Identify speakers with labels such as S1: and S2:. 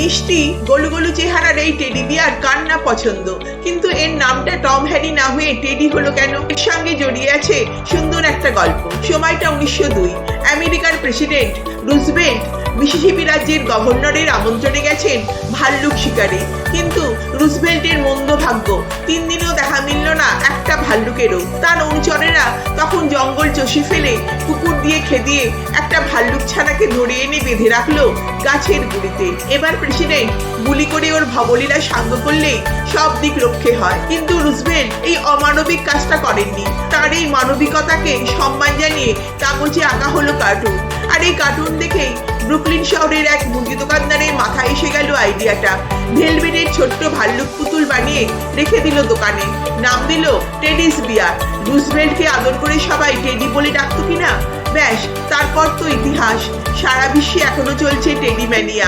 S1: মিষ্টি গোলু গোলু চেহারার এই টেডি বিয়ার কার না পছন্দ, কিন্তু এর নামটা টম হ্যারি না হয়ে টেডি হলো কেন? এর সঙ্গে জড়িয়ে আছে সুন্দর একটা গল্প। সময়টা 1902। আমেরিকার প্রেসিডেন্ট রুজভেল্ট মিসিসিপি রাজ্যের গভর্নরের আমন্ত্রণে গেছেন ভাল্লুক শিকারে, কিন্তু রুজভেল্টের মন্দ ভাগ্য, 3 দিনেও দেখা মিলল না একটা ভাল্লুকেরও। তার অনুচরেরা তখন জঙ্গল চষে ফেলে কুকুর দিয়ে খেদিয়ে একটা ভাল্লুক ছানাকে ধরে এনে বেঁধে রাখলো গাছের গুড়িতে। এবার প্রেসিডেন্ট গুলি করে ওর ভবলীলা সাঙ্গ করলেই সব দিক রক্ষে হয়, কিন্তু রুজভেল্ট এই অমানবিক কাজটা করেননি। তার এই মানবিকতাকে সম্মান জানিয়ে কাগজে আঁকা হলো কার্টুন। আর এই কার্টুন দেখেই ব্রুকলিন শহরের এক মুরগি দোকানদারের মাথায় এসে গেল আইডিয়াটা। ভেলভেটের ছোট্ট ভাল্লুক পুতুল বানিয়ে রেখে দিল দোকানে, নাম দিল টেডিস বিয়ার। রুজভেল্টকে আদর করে সবাই টেডি বলে ডাকতো কিনা, ব্যাস তারপর তো ইতিহাস। সারা বিশ্বে এখনো চলছে টেডি ম্যানিয়া।